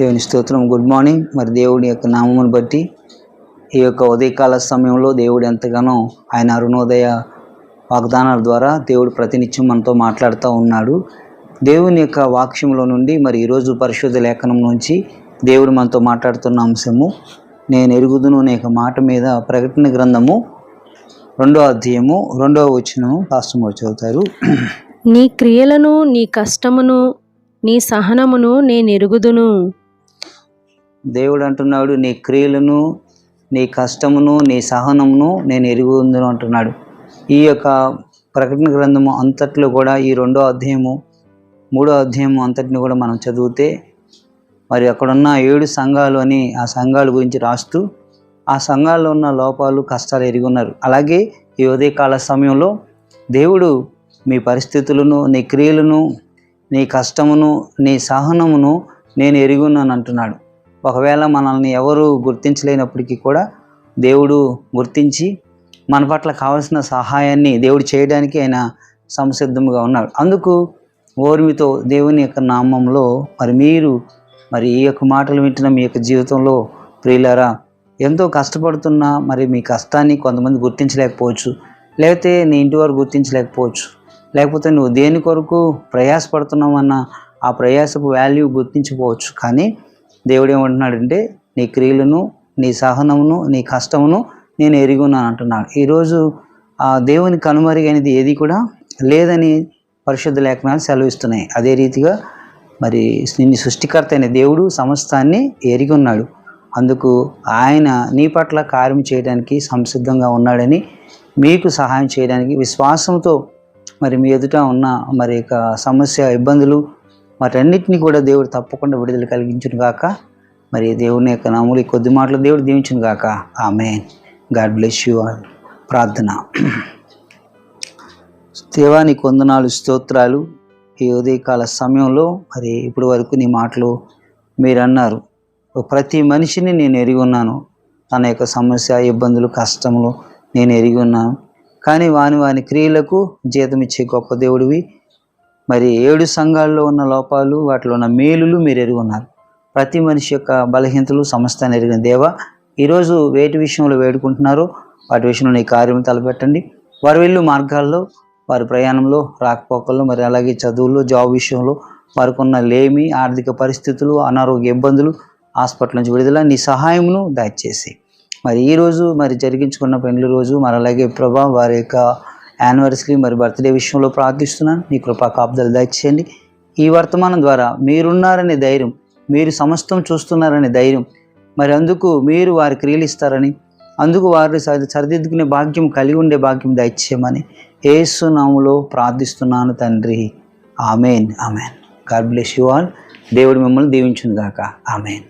దేవుని స్తోత్రం. Good morning. మరి దేవుడి యొక్క నామమును బట్టి ఈ యొక్క ఉదయకాల సమయంలో దేవుడు ఎంతగానో ఆయన అరుణోదయ వాగ్దానాల ద్వారా దేవుడు ప్రతినిత్యం మనతో మాట్లాడుతూ ఉన్నాడు. దేవుని యొక్క వాక్యంలో నుండి మరి ఈరోజు పరిశుద్ధ లేఖనం నుంచి దేవుడు మనతో మాట్లాడుతున్న అంశము, నేను ఎరుగుదును అనే మాట మీద ప్రకటన గ్రంథము 2వ అధ్యాయము 2వ వచనము పాస్టర్ చదువుతారు. నీ క్రియలను, నీ కష్టమును, నీ సహనమును నేను ఎరుగుదును. దేవుడు అంటున్నాడు, నీ క్రియలను, నీ కష్టమును, నీ సహనమును నేను ఎరుగుదును అంటున్నాడు. ఈ యొక్క ప్రకటన గ్రంథము అంతట్లో కూడా ఈ 2వ అధ్యాయము 3వ అధ్యాయము అంతటిని కూడా మనం చదివితే మరి అక్కడున్న 7 సంఘాలు అని ఆ సంఘాల గురించి రాస్తూ ఆ సంఘాల్లో ఉన్న లోపాలు కష్టాలు ఎరిగి ఉన్నారు. అలాగే ఈ ఉదయకాల సమయంలో దేవుడు మీ పరిస్థితులను, నీ క్రియలను, నీ కష్టమును, నీ సహనమును నేను ఎరిగి ఉన్నాను అంటున్నాడు. ఒకవేళ మనల్ని ఎవరు గుర్తించలేనప్పటికీ కూడా దేవుడు గుర్తించి మన పట్ల కావలసిన సహాయాన్ని దేవుడు చేయడానికి ఆయన సంసిద్ధంగా ఉన్నాడు. అందుకు ఓర్మితో దేవుని యొక్క నామంలో మరి ఈ యొక్క మాటలు వింటున్న మీ యొక్క జీవితంలో ప్రియులారా, ఎంతో కష్టపడుతున్నా మరి మీ కష్టాన్ని కొంతమంది గుర్తించలేకపోవచ్చు, లేకపోతే నీ ఇంటి వారు గుర్తించలేకపోవచ్చు, లేకపోతే నువ్వు దేని కొరకు ప్రయాసపడుతున్నావన్న ఆ ప్రయాసపు వాల్యూ గుర్తించకపోవచ్చు. కానీ దేవుడు ఏమంటున్నాడంటే, నీ క్రియలను, నీ సహనమును, నీ కష్టమును నేను ఎరిగి ఉన్నాను అంటున్నాడు. ఈరోజు ఆ దేవుని కనుమరుగైనది ఏది కూడా లేదని పరిశుద్ధ లేఖనాలు సెలవిస్తున్నాయి. అదే రీతిగా మరి నిన్ను సృష్టికర్త అయిన దేవుడు సమస్తాన్ని ఎరిగి ఉన్నాడు. అందుకు ఆయన నీ పట్ల కార్యం చేయడానికి సంసిద్ధంగా ఉన్నాడని, మీకు సహాయం చేయడానికి విశ్వాసంతో మరి మీ ఎదుట ఉన్న మరి యొక్క సమస్య, ఇబ్బందులు వాటన్నిటినీ కూడా దేవుడు తప్పకుండా విడుదల కలిగించును గాక. మరి దేవుని యొక్క నామములు కొద్ది మాటలు దేవుడు దీవించును గాక. ఆమేన్. God bless you all. ప్రార్థన. దేవా, నీకు వందనాలు, స్తోత్రాలు. ఈ ఉదయకాల సమయంలో మరి ఇప్పటి వరకు నీ మాటలు మీరు అన్నారు, ప్రతి మనిషిని నేను ఎరిగి ఉన్నాను, తన యొక్క సమస్య, ఇబ్బందులు, కష్టములు నేను ఎరిగి ఉన్నాను. కానీ వాని క్రియలకు జీతం ఇచ్చే గొప్ప దేవుడివి. మరి 7 సంఘాల్లో ఉన్న లోపాలు, వాటిలో ఉన్న మేలులు మీరు ఎరిగి ఉన్నారు. ప్రతి మనిషి యొక్క బలహీనతలు సమస్తాన్ని ఎరిగిన దేవా, ఈరోజు వేటి విషయంలో వేడుకుంటున్నారో వాటి విషయంలో నీ కార్యం తలపెట్టండి. వారు వెళ్ళు మార్గాల్లో, వారి ప్రయాణంలో, రాకపోకల్లో, మరి అలాగే చదువుల్లో, జాబ్ విషయంలో వారికి ఉన్న లేమి, ఆర్థిక పరిస్థితులు, అనారోగ్య ఇబ్బందులు, హాస్పిటల్ నుంచి విడుదల, నీ సహాయమును దయచేసి మరి ఈరోజు మరి జరిగించుకున్న పెళ్లి రోజు, మరి అలాగే ప్రభా వారి యొక్క యానివర్సరీ, మరి బర్త్డే విషయంలో ప్రార్థిస్తున్నాను. నీ కృపా కాపుదలు దయచేయండి. ఈ వర్తమానం ద్వారా మీరున్నారనే ధైర్యం, మీరు సమస్తం చూస్తున్నారనే ధైర్యం, మరి అందుకు మీరు వారి క్రియలు ఇస్తారని, అందుకు వారి సరిదిద్దుకునే భాగ్యం, కలిగి ఉండే భాగ్యం దయచేయమని యేసు నామములో ప్రార్థిస్తున్నాను తండ్రి. Amen. Amen. God bless you all. దేవుడు మిమ్మల్ని దీవించును గాక. ఆమెన్.